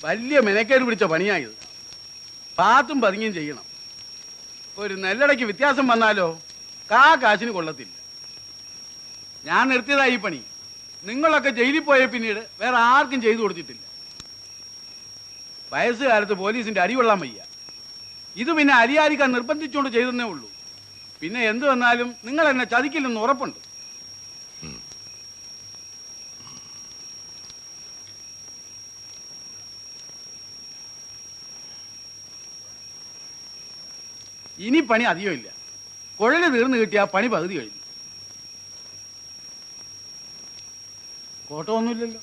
വലിയ മെനക്കേട് പിടിച്ച പണിയായത്. പാത്തും പതുങ്ങിയും ചെയ്യണം. ഒരു നെല്ലടയ്ക്ക് വ്യത്യാസം വന്നാലോ കാശിന് കൊള്ളത്തില്ല. ഞാൻ നിർത്തിയതാ ഈ പണി. നിങ്ങളൊക്കെ ജയിലിൽ പോയ പിന്നീട് വേറെ ആർക്കും ചെയ്തു കൊടുത്തിട്ടില്ല. വയസ്സുകാലത്ത് പോലീസിന്റെ അടികൊള്ളാൻ വയ്യ. ഇത് പിന്നെ അരിയാരിക്കാൻ നിർബന്ധിച്ചുകൊണ്ട് ചെയ്തെന്നേ ഉള്ളൂ. പിന്നെ എന്തു വന്നാലും നിങ്ങൾ എന്നെ ചതിക്കില്ലെന്ന് ഉറപ്പുണ്ട്. ഇനി പണി അധികമില്ല. കുഴല് തീർന്നു കിട്ടിയ പണി പകുതി കഴിഞ്ഞു. കോട്ടമൊന്നുമില്ലല്ലോ.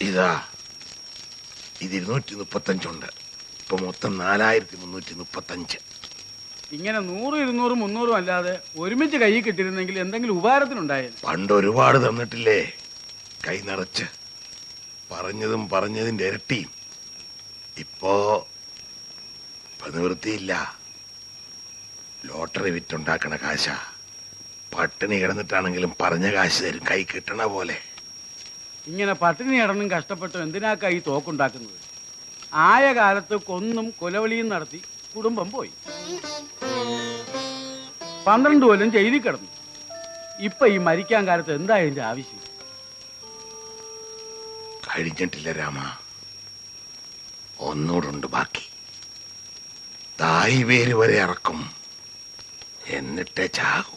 ഇതാ ഇത് 235 ഉണ്ട്. ഇപ്പൊ മൊത്തം 4335. ഇങ്ങനെ 100, 200, 300 അല്ലാതെ ഒരുമിച്ച് കൈ കിട്ടിയിരുന്നെങ്കിൽ എന്തെങ്കിലും ഉപകാരത്തിനുണ്ടായേനെ. പണ്ട് ഒരുപാട് തന്നിട്ടില്ലേ കൈ നിറച്ച്. പറഞ്ഞതിന്റെ ഇരട്ടിയും. ഇപ്പോ നിവൃത്തിയില്ല. ലോട്ടറി വിറ്റുണ്ടാക്കണ കാശ. പട്ടിണി കിടന്നിട്ടാണെങ്കിലും പറഞ്ഞ കാശ് തരും, കൈ കിട്ടണ പോലെ. ഇങ്ങനെ പട്ടിണി കിടന്നും കഷ്ടപ്പെട്ടും എന്തിനാക്കാ ഈ തോക്കുണ്ടാക്കുന്നത്? ആയ കാലത്ത് കൊന്നും കൊലവിളിയും നടത്തി കുടുംബം പോയി. 12 കൊല്ലം ജയിലിൽ കിടന്നു. ഇപ്പൊ ഈ മരിക്കാൻ കാലത്ത് എന്താ ഇതിന്റെ ആവശ്യം? കഴിഞ്ഞിട്ടില്ല രാമ, ഒന്നൂടുണ്ട് ബാക്കി. തായ് വേര് വരെ ഇറക്കും, എന്നിട്ടേ ചാകൂ.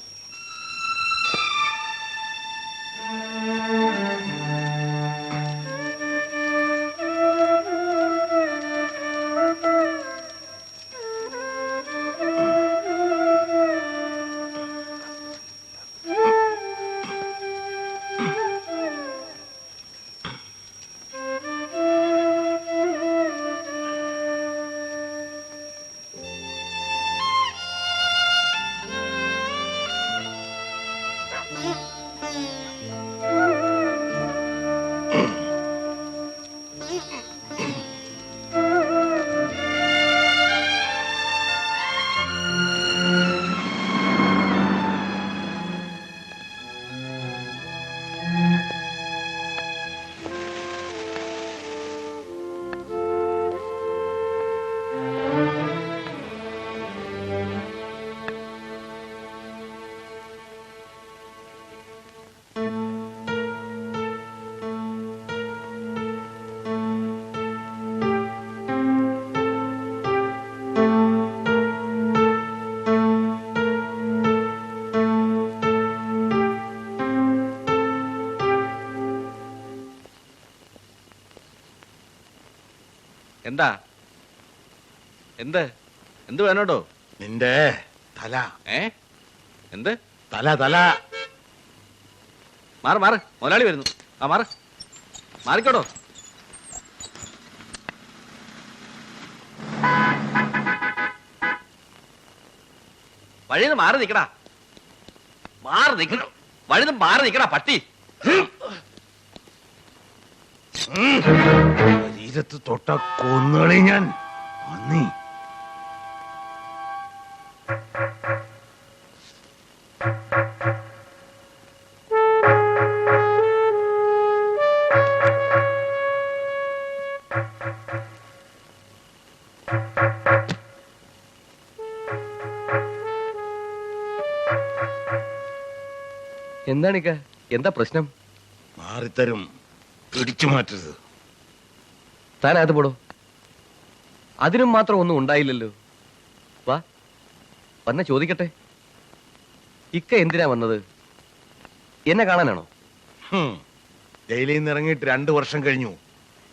എന്താ എന്ത് വേണോട്ടോ? നിന്റെ തല. എന്ത് തല? തല മാറ് മാറ്, മുതലാളി വരുന്നു. ആ മാറ്, മാറിക്കോടോ. വഴിന്ന് മാറി നിക്കടാ, മാറി നിക്കണോ, വഴിന്ന് മാറി നിക്കടാ പട്ടി. ശരീരത്ത് തൊട്ട കൊന്നുകളി ഞാൻ. അന്നീ എന്താണിക്ക, എന്താ പ്രശ്നം? മാറിത്തരും, പിടിച്ചു മാറ്റരുത്. താനകത്ത് പോടോ. അതിനും മാത്രം ഒന്നും ഉണ്ടായില്ലല്ലോ. വാ, വന്ന ചോദിക്കട്ടെ. ഇക്ക എന്തിനാ വന്നത്? എന്നെ കാണാനാണോ? ജയിലിൽ നിന്ന് ഇറങ്ങിയിട്ട് 2 വർഷം കഴിഞ്ഞു,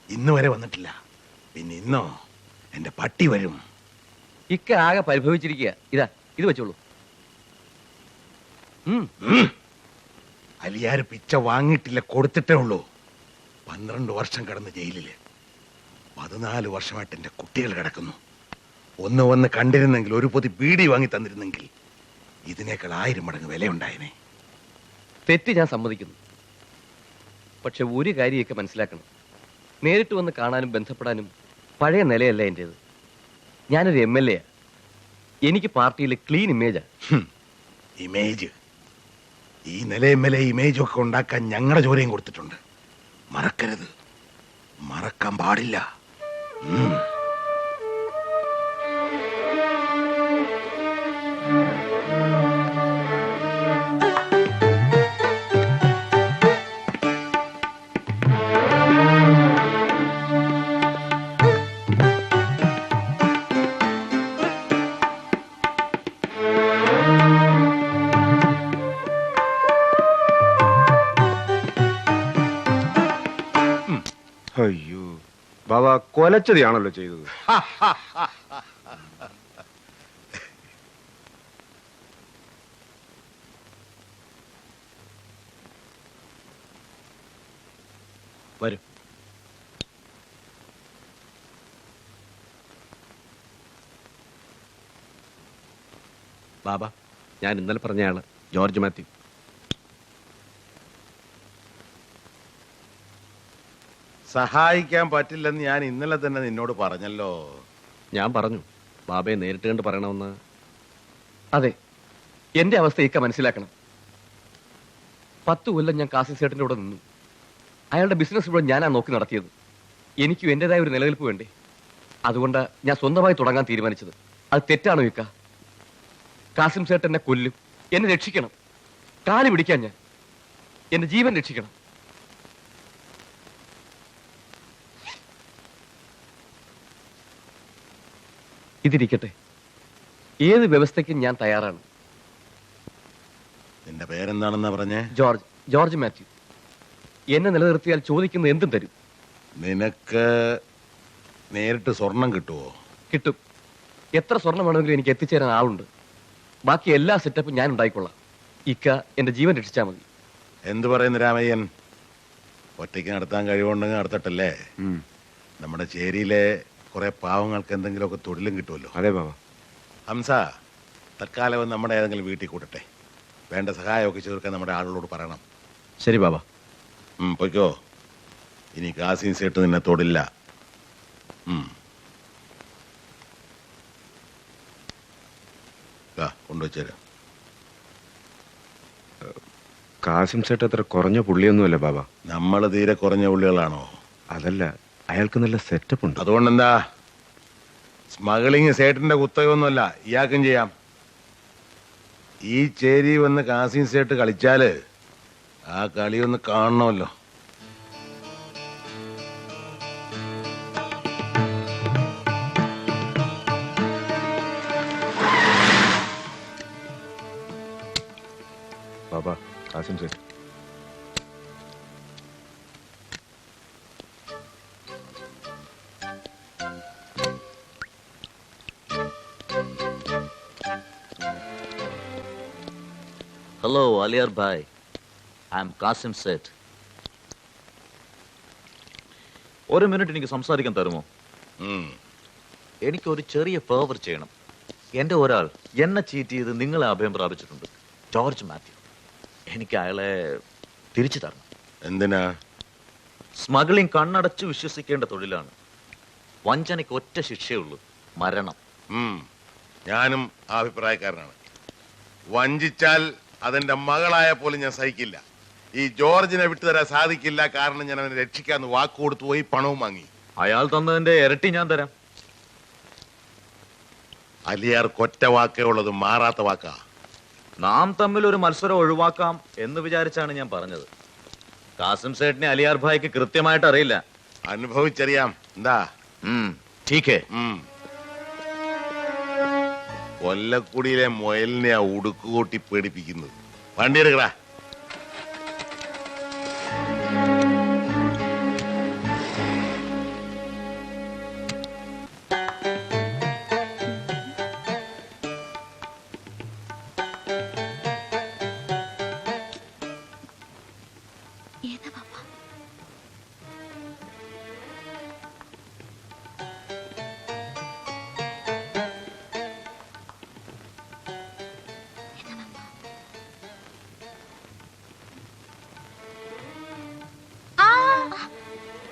ഇന്ന് വരെ വന്നിട്ടില്ല. പിന്നെ ഇന്നോ എന്റെ പട്ടി വരും. ഇക്ക ആകെ പരിഭവിച്ചിരിക്കുക. ഇതാ, ഇത് വെച്ചോളൂ. അലിയാര് പിച്ച വാങ്ങിയിട്ടില്ല, കൊടുത്തിട്ടേ ഉള്ളൂ. 12 വർഷം കിടന്ന് ജയിലില്. 14 വർഷമായിട്ട് എന്റെ കുട്ടികൾ കിടക്കുന്നു. ഒന്ന് വന്ന് കണ്ടിരുന്നെങ്കിൽ, ഒരു പൊതി ബീഡി വാങ്ങി തന്നിരുന്നെങ്കിൽ ഇതിനേക്കാൾ 1000 മടങ്ങ് വിലയുണ്ടായനെ. തെറ്റ് ഞാൻ സമ്മതിക്കുന്നു. പക്ഷെ ഒരു കാര്യമൊക്കെ മനസ്സിലാക്കണം. നേരിട്ട് വന്ന് കാണാനും ബന്ധപ്പെടാനും പഴയ നിലയല്ല എൻ്റേത്. ഞാനൊരു MLA. എനിക്ക് പാർട്ടിയിൽ ക്ലീൻ ഇമേജാ. ഇമേജ് ഈ നിലയിമ്മലെ ഇമേജ് ഒക്കെ ഉണ്ടാക്കാൻ ഞങ്ങളുടെ ജോലിയും കൊടുത്തിട്ടുണ്ട്. മറക്കരുത്, മറക്കാൻ പാടില്ല. അയ്യോ ബാബ, കൊലച്ചതിയാണല്ലോ ചെയ്തത്. വരും. ബാബ, ഞാൻ ഇന്നലെ പറഞ്ഞയാള് ജോർജ് മാത്യു. സഹായിക്കാൻ പറ്റില്ലെന്ന് ഞാൻ ഇന്നലെ തന്നെ നിന്നോട് പറഞ്ഞല്ലോ. ഞാൻ പറഞ്ഞു ബാബയെ നേരിട്ട് കണ്ട് പറയണമെന്ന്. അതെ, എന്റെ അവസ്ഥ ഇക്ക മനസ്സിലാക്കണം. 10 കൊല്ലം ഞാൻ കാസിം സേട്ടിന്റെ കൂടെ നിന്നു. അയാളുടെ ബിസിനസ് ഇവിടെ ഞാനാ നോക്കി നടത്തിയത്. എനിക്കും എന്റേതായ ഒരു നിലനിൽപ്പ് വേണ്ടേ? അതുകൊണ്ട് ഞാൻ സ്വന്തമായി തുടങ്ങാൻ തീരുമാനിച്ചത്. അത് തെറ്റാണോ ഇക്ക? കാസിം സേട്ട് എന്നെ കൊല്ലും. എന്നെ രക്ഷിക്കണം. കാലി പിടിക്കാൻ ഞാൻ. എന്റെ ജീവൻ രക്ഷിക്കണം. ഇതിരിക്കട്ടെ, ഏത് വ്യവസ്ഥയ്ക്കും ഞാൻ തയ്യാറാണ്. നിന്റെ പേരെന്താണെന്നാ പറഞ്ഞേ? ജോർജ് മാത്യു. എന്നെ നിലനിർത്തിയാൽ ചോദിക്കുന്നത് എന്തും തരും. നിനക്ക് നേരിട്ട് സ്വർണം കിട്ടുമോ? കിട്ടും. എത്ര സ്വർണം വേണമെങ്കിലും എനിക്ക് എത്തിച്ചേരാൻ ആളുണ്ട്. ബാക്കി എല്ലാ സെറ്റപ്പും ഞാൻ ഉണ്ടായിക്കൊള്ളാം. ഇക്ക എന്റെ ജീവൻ രക്ഷിച്ചാൽ മതി. എന്തു പറയുന്നു രാമയ്യൻ? ഒറ്റയ്ക്ക് നടത്താൻ കഴിവുണ്ടെങ്കിൽ നടത്തട്ടല്ലേ? നമ്മുടെ ചേരിയിലെ കുറെ പാവങ്ങൾക്ക് എന്തെങ്കിലുമൊക്കെ തൊഴിലും കിട്ടുമല്ലോ. അതെ ബാബ. ഹംസ, തൽക്കാലം നമ്മുടെ ഏതെങ്കിലും വീട്ടിൽ കൂട്ടട്ടെ. വേണ്ട സഹായമൊക്കെ ചേർക്കാൻ നമ്മുടെ ആളുകളോട് പറയണം. ശരി ബാബ. പൊയ്ക്കോ. ഇനി കാസിം സേട്ട് നിന്നെ തൊടില്ല. കൊണ്ടുവച്ചേരാ. കാസിം സേട്ട് അത്ര കുറഞ്ഞ പുള്ളിയൊന്നുമല്ല ബാബ. നമ്മൾ തീരെ കുറഞ്ഞ പുള്ളികളാണോ? അതല്ല, അയാൾക്ക് നല്ല സെറ്റപ്പ് ഉണ്ട്. അതുകൊണ്ടെന്താ? സ്മഗ്ലിങ് സേട്ടിന്റെ കുത്തകയൊന്നുമല്ല, ഇയാൾക്കും ചെയ്യാം. ഈ ചേരി വന്ന് കാസിം സേട്ട് കളിച്ചാല് ആ കളിയൊന്ന് കാണണമല്ലോ. Baba, Kasim Sait. Hello Aliyar bhai, I am Kasim Sait. ഒരു മിനിറ്റ് എനിക്ക് സംസാരിക്കാൻ തരുമോ? എനിക്കൊരു ചെറിയ ഫേവർ ചെയ്യണം. എൻ്റെ ഒരാൾ എന്നെ ചീറ്റ് ചെയ്ത് നിങ്ങളെ അഭയം പ്രാപിച്ചിട്ടുണ്ട്, ജോർജ് മാത്യു. എനിക്ക് അയാളെ തിരിച്ചു തരണം. എന്തിനാ? സ്മഗ്ലിംഗ് കണ്ണടച്ച് വിശ്വസിക്കേണ്ട തൊഴിലാണ്. വഞ്ചനയ്ക്ക് ഒറ്റ ശിക്ഷയുള്ളൂ, മരണം. ഞാനും ആ അഭിപ്രായക്കാരനാണ്. വഞ്ചിച്ചാൽ അതെന്റെ മകളായ പോലും ഞാൻ സഹിക്കില്ല. ഈ ജോർജിനെ വിട്ടുതരാൻ സാധിക്കില്ല. കാരണം ഞാൻ അവനെ രക്ഷിക്കാന്ന് വാക്ക് കൊടുത്തു പോയി, പണവും വാങ്ങി. അയാൾ തന്നതിന്റെ ഇരട്ടി ഞാൻ തരാം. അലിയാർ കൊറ്റ വാക്കേ ഉള്ളത്, മാറാത്ത വാക്കാ. നാം തമ്മിൽ ഒരു മത്സരം ഒഴിവാക്കാം എന്ന് വിചാരിച്ചാണ് ഞാൻ പറഞ്ഞത്. കാസിം സേട്ടിനെ അലിയാർ ഭായിക്ക് കൃത്യമായിട്ട് അറിയില്ല. അനുഭവിച്ചറിയാം. എന്താ? ടീക്കേ. കൊല്ലക്കുടിയിലെ മുയലിനെ ആ ഉടുക്കുകൂട്ടി പേടിപ്പിക്കുന്നത്. വണ്ടി എടുക്കടാ.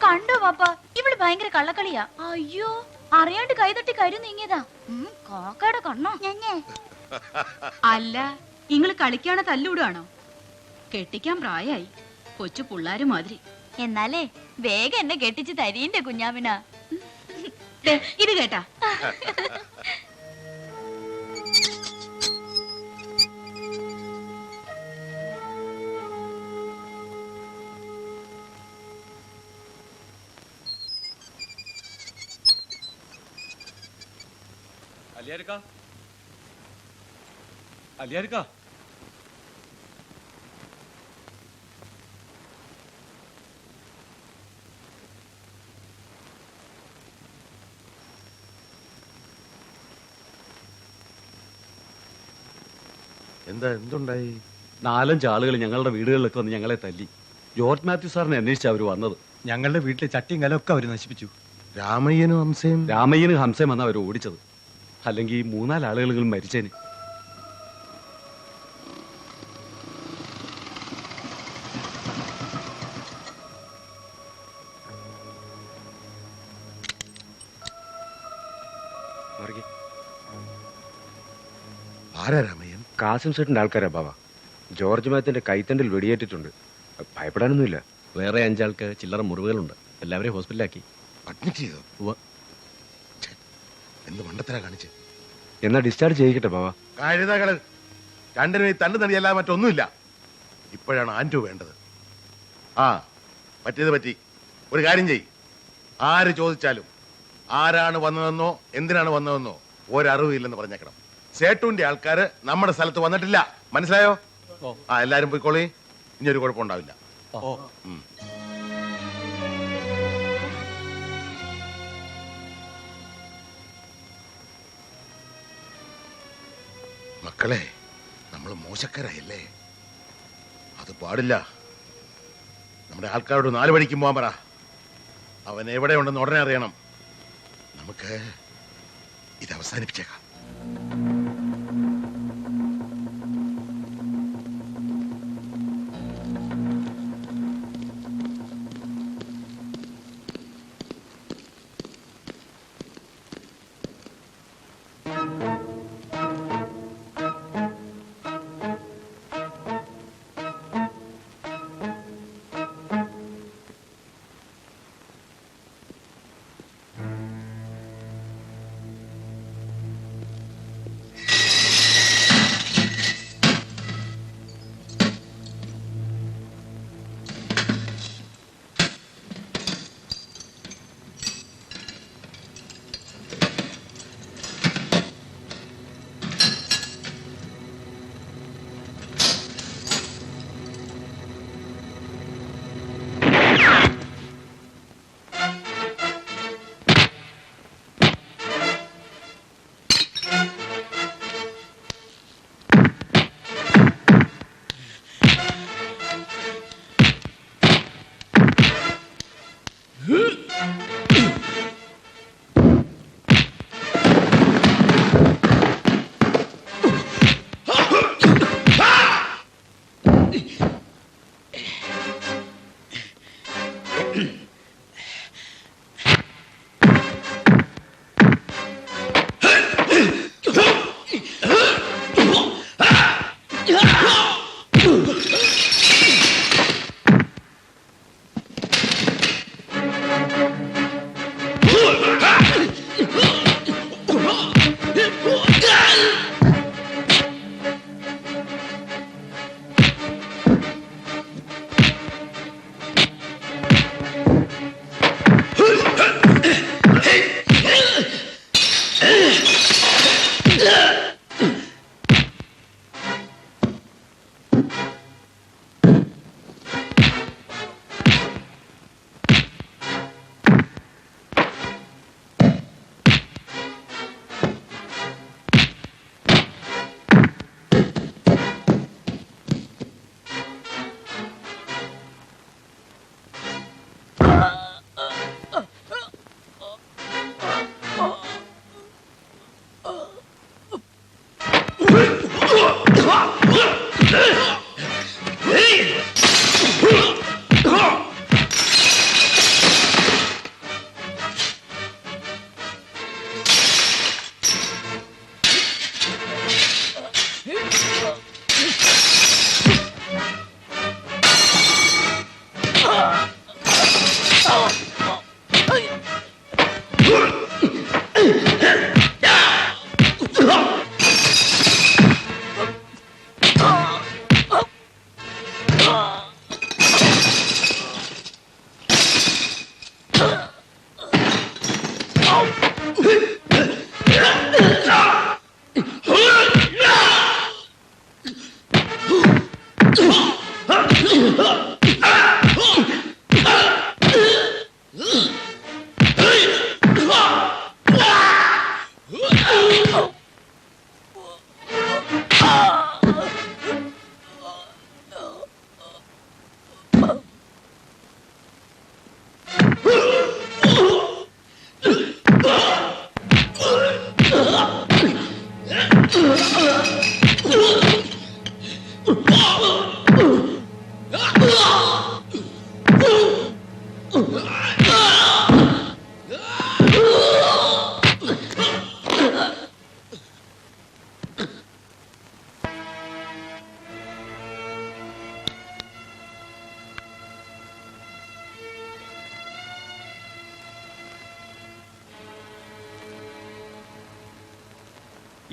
കണ്ടോ പാപ്പ, ഇവിടെ ഭയങ്കര കള്ളക്കളിയാ. അയ്യോ, അറിയാണ്ട് കൈതട്ടി കരു നീങ്ങിയതാ. കാക്കയുടെ കണ്ണോ? അല്ല, ഇങ്ങള് കളിക്കാണോ തല്ലൂടാണോ? കെട്ടിക്കാൻ പ്രായായി, കൊച്ചു പിള്ളാര് മാതിരി. എന്നാലേ വേഗം എന്നെ കെട്ടിച്ച് തരീന്റെ കുഞ്ഞാമിന. ദേ, ഇത് കേട്ടാ? അലിയാരിക്കാ എന്തുണ്ടായി? 4-5 ആളുകൾ ഞങ്ങളുടെ വീടുകളിലൊക്കെ വന്ന് ഞങ്ങളെ തല്ലി. ജോർജ് മാത്യു സാറിനെ അന്വേഷിച്ച് അവർ വന്നത്. ഞങ്ങളുടെ വീട്ടിലെ ചട്ടിയും കലമൊക്കെ അവർ നശിപ്പിച്ചു. രാമയ്യനും ഹംസയും രാമയ്യനും ഹംസയും വന്ന് അവർ ഓടിച്ചത്. അല്ലെങ്കിൽ 3-4 ആളുകളും മരിച്ചേന്. ആരാ രാമയ്യൻ? കാസിം സെട്ടിന്റെ ആൾക്കാരാ ബാബ. ജോർജ് മാത്തിന്റെ കൈത്തണ്ടിൽ വെടിയേറ്റിട്ടുണ്ട്. ഭയപ്പെടാനൊന്നുമില്ല. വേറെ 5 ആൾക്ക് ചില്ലറ മുറിവുകളുണ്ട്. എല്ലാവരെയും ഹോസ്പിറ്റലാക്കി. അഡ്മിറ്റ് ചെയ്തോ? എന്ത് മണ്ടത്തരാ കാണിച്ച്? എന്നാ ഡിസ്ചാർജ് ചെയ്യിക്കട്ടെ ബാബ. കഴുതകള് രണ്ടിനും ഈ തണ്ടു തടിയല്ലാതെ മറ്റൊന്നുമില്ല. ഇപ്പോഴാണ് ആൻറ്റു വേണ്ടത്. ആ, പറ്റിയത് പറ്റി. ഒരു കാര്യം ചെയ്. ആര് ചോദിച്ചാലും ആരാണ് വന്നതെന്നോ എന്തിനാണ് വന്നതെന്നോ ഒരറിവില്ലെന്ന് പറഞ്ഞേക്കണം. സേട്ടുവിന്റെ ആൾക്കാര് നമ്മുടെ സ്ഥലത്ത് വന്നിട്ടില്ല. മനസ്സിലായോ? ആ, എല്ലാരും പോയിക്കോളി. ഇനി ഒരു കുഴപ്പമുണ്ടാവില്ല. മക്കളെ, നമ്മൾ മോശക്കാരായല്ലേ? അത് പാടില്ല. നമ്മുടെ ആൾക്കാരോട് 4 വഴിക്കും പോകാൻ പറ. അവൻ എവിടെ ഉണ്ടെന്ന് ഉടനെ അറിയണം. നമുക്ക് ഇത് അവസാനിപ്പിച്ചേക്കാം.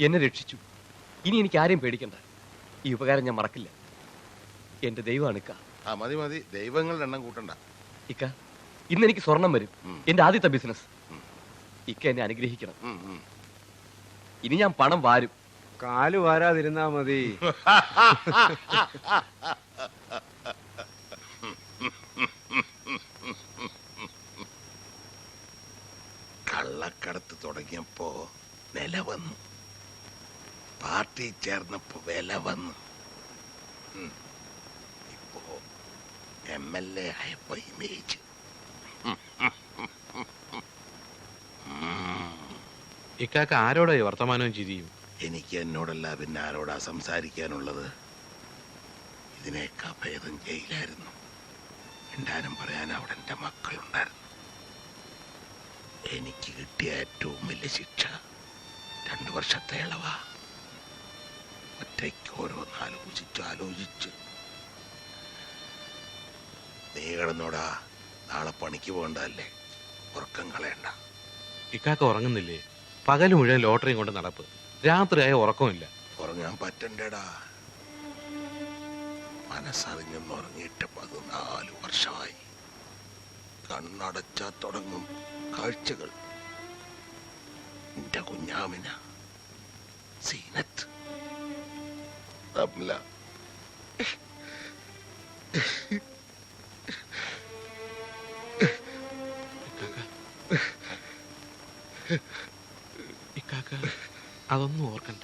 എന്നെ രക്ഷിച്ചു. ഇനി എനിക്ക് ആരെയും പേടിക്കണ്ട. ഈ ഉപകാരം ഞാൻ മറക്കില്ല. എന്റെ ദൈവമാണ് ഇക്ക. ആ മതി മതി, ദൈവങ്ങളുടെ എണ്ണം കൂട്ടണ്ട. ഇക്ക, ഇന്ന് എനിക്ക് സ്വർണം വരും. എന്റെ ആദ്യത്തെ ബിസിനസ്. ഇക്ക എന്നെ അനുഗ്രഹിക്കണം. ഇനി ഞാൻ പണം വാരും. കാല് വാരാതിരുന്നാ മതി. കള്ളക്കടത്ത് തുടങ്ങിയപ്പോ നില വന്നു, പാർട്ടി ചേർന്നപ്പോ വില വന്നു, ഇപ്പോ MLA ആയപ്പോ ഇമേജ്. ഇക്കാക്ക ആരോടാ ഈ വർത്തമാനവും ചിരിയും? എനിക്ക് എന്നോടല്ല പിന്നെ ആരോടാ സംസാരിക്കാനുള്ളത്? ഇതിനേക്കാ ഭേദം ജയിലായിരുന്നു. എന്താനും പറയാൻ അവിടെ എൻ്റെ മക്കളുണ്ടായിരുന്നു. എനിക്ക് കിട്ടിയ ഏറ്റവും വലിയ ശിക്ഷ 2 വർഷത്തെ ഇളവാ. ഒറ്റയ്ക്ക് ഓരോന്ന് ആലോചിച്ച് നീ കിടന്നോടാ. നാളെ പണിക്ക് പോകണ്ടല്ലേ, ഉറക്കം കളയണ്ട. ഇക്കാക്ക ഉറങ്ങുന്നില്ലേ? പകൽ മുഴുവൻ ലോട്ടറിയും കൊണ്ട് നടപ്പ്, രാത്രിയായ ഉറക്കമില്ല. ഉറങ്ങാൻ പറ്റണ്ടേടാ. മനസ്സറിഞ്ഞൊന്ന് ഉറങ്ങിയിട്ട് 14 വർഷമായി. കണ്ണടച്ചാ തുടങ്ങും കാഴ്ചകൾ. എന്റെ കുഞ്ഞാമിന, സീനത്ത്, റംല. ഇക്കാക്ക അതൊന്നും ഓർക്കണ്ട,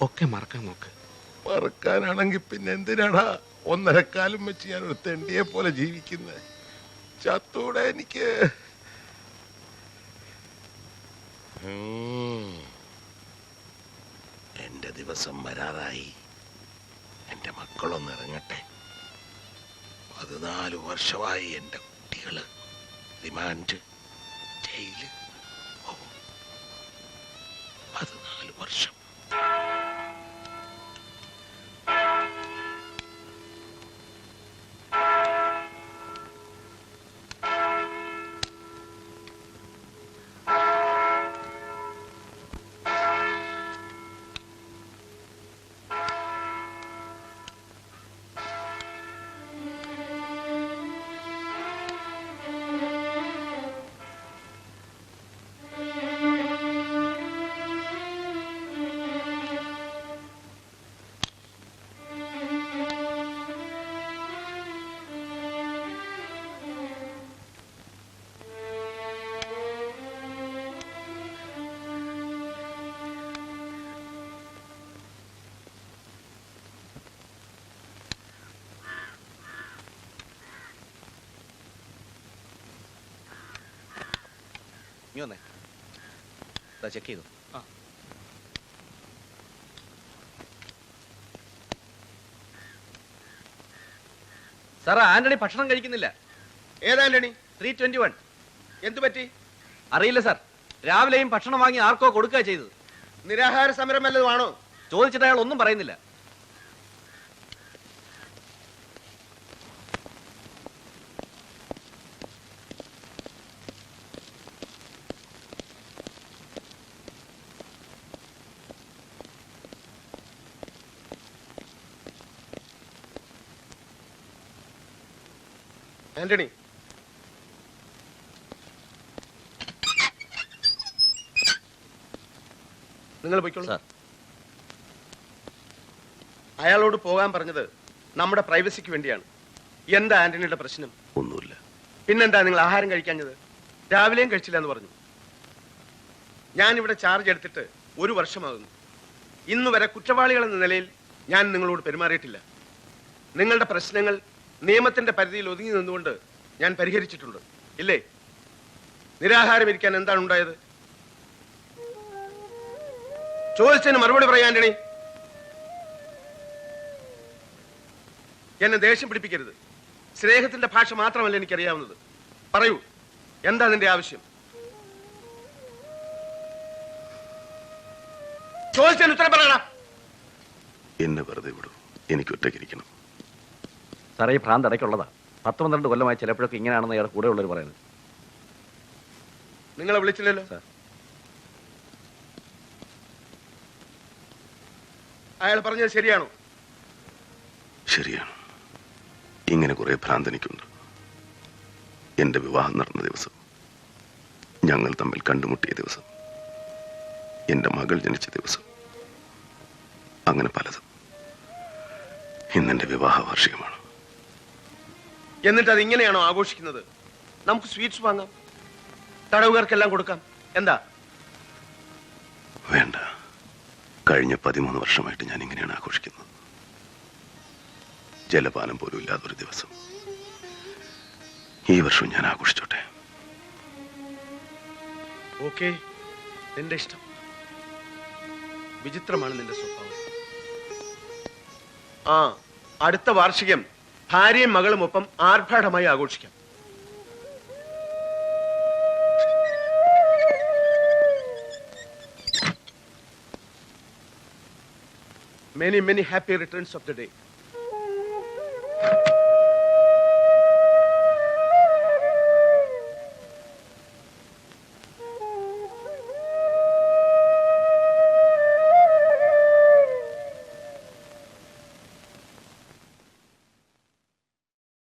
ഒക്കെ മറക്കാൻ നോക്ക്. മറക്കാനാണെങ്കിൽ പിന്നെ എന്തിനാടാ 1.5 കാലം വെച്ച് ഞാൻ ഒരു തെണ്ടിയെ പോലെ ജീവിക്കുന്നത്? ചത്തൂടെ എനിക്ക്. എന്റെ ദിവസം വരാറായി. എന്റെ മക്കളൊന്ന് ഇറങ്ങട്ടെ. 14 വർഷമായി എന്റെ കുട്ടികള് റിമാൻഡ്, ജയില്. 14 വർഷം. നീ വന്നേ, ചെക്ക് ചെയ്തു. സാർ, ആന്റണി ഭക്ഷണം കഴിക്കുന്നില്ല. ഏതാന്റണി? 321. എന്തു പറ്റി? അറിയില്ല സാർ. രാവിലെയും ഭക്ഷണം വാങ്ങി ആർക്കോ കൊടുക്കുക ചെയ്തത്. നിരാഹാര സമരം വല്ലതുമാണോ? ചോദിച്ചിട്ട് അയാൾ ഒന്നും പറയുന്നില്ല. ആന്റണി, നിങ്ങൾ പോയിക്കോളൂ. സാർ, അയാളോട് പോകാൻ പറഞ്ഞത് നമ്മുടെ പ്രൈവസിക്ക് വേണ്ടിയാണ്. എന്താ ആന്റണിയുടെ പ്രശ്നം? ഒന്നുമില്ല. പിന്നെന്താ നിങ്ങൾ ആഹാരം കഴിക്കാഞ്ഞത്? രാവിലെയും കഴിച്ചില്ല എന്ന് പറഞ്ഞു. ഞാൻ ഇവിടെ ചാർജ് എടുത്തിട്ട് 1 വർഷമാകുന്നു. ഇന്ന് വരെ കുറ്റവാളികൾ എന്ന നിലയിൽ ഞാൻ നിങ്ങളോട് പെരുമാറിയിട്ടില്ല. നിങ്ങളുടെ പ്രശ്നങ്ങൾ നിയമത്തിന്റെ പരിധിയിൽ ഒതുങ്ങി നിന്നുകൊണ്ട് ഞാൻ പരിഹരിച്ചിട്ടുണ്ട്, ഇല്ലേ? നിരാഹാരം ഇരിക്കാൻ എന്താണ് ഉണ്ടായത്? ചോദിച്ചതിന് മറുപടി പറയാൻ ആന്റണി. എന്നെ ദേഷ്യം പിടിപ്പിക്കരുത്. സ്നേഹത്തിന്റെ ഭാഷ മാത്രമല്ല എനിക്കറിയാവുന്നത്. പറയൂ, എന്താ നിന്റെ ആവശ്യം? ചോദിച്ചതിന് ഉത്തരം പറയണം. എന്നെ വെറുതെ വിടൂ, എനിക്ക് ഒറ്റയ്ക്കിരിക്കണം. സാറേ, ഈ ഭ്രാന്ത് ഇടയ്ക്കുള്ളതാ. 10-12 കൊല്ലമായി ചിലപ്പോഴൊക്കെ ഇങ്ങനെയാണെന്ന് അയാൾ കൂടെ ഉള്ളവർ പറയുന്നത്. നിങ്ങളെ വിളിച്ചില്ലല്ലോ. അയാൾ പറഞ്ഞത് ശരിയാണോ? ശരിയാണ്. ഇങ്ങനെ കുറെ ഭ്രാന്ത് എനിക്കുണ്ട്. എന്റെ വിവാഹം നടന്ന ദിവസം, ഞങ്ങൾ തമ്മിൽ കണ്ടുമുട്ടിയ ദിവസം, എന്റെ മകൾ ജനിച്ച ദിവസം, അങ്ങനെ പലതും. ഇന്നെന്റെ വിവാഹ വാർഷികമാണ്. എന്നിട്ട് അത് ഇങ്ങനെയാണോ ആഘോഷിക്കുന്നത്? നമുക്ക് സ്വീറ്റ്സ് വാങ്ങാം, തടവുകാർക്കെല്ലാം കൊടുക്കാം. എന്താ? വേണ്ട. കഴിഞ്ഞ 13 വർഷമായിട്ട് ഞാൻ ഇങ്ങനെയാണ് ആഘോഷിക്കുന്നത്. ജലപാനം പോലും ഇല്ലാതൊരു ദിവസം. ഈ വർഷവും ഞാൻ ആഘോഷിച്ചോട്ടെ. ഓക്കെ, നിന്റെ ഇഷ്ടം. വിചിത്രമാണ് നിന്റെ സ്വഭാവം. ആ, അടുത്ത വാർഷികം ഭാര്യയും മകളും ഒപ്പം ആർഭാടമായി ആഘോഷിക്കാം. Many happy returns of the day.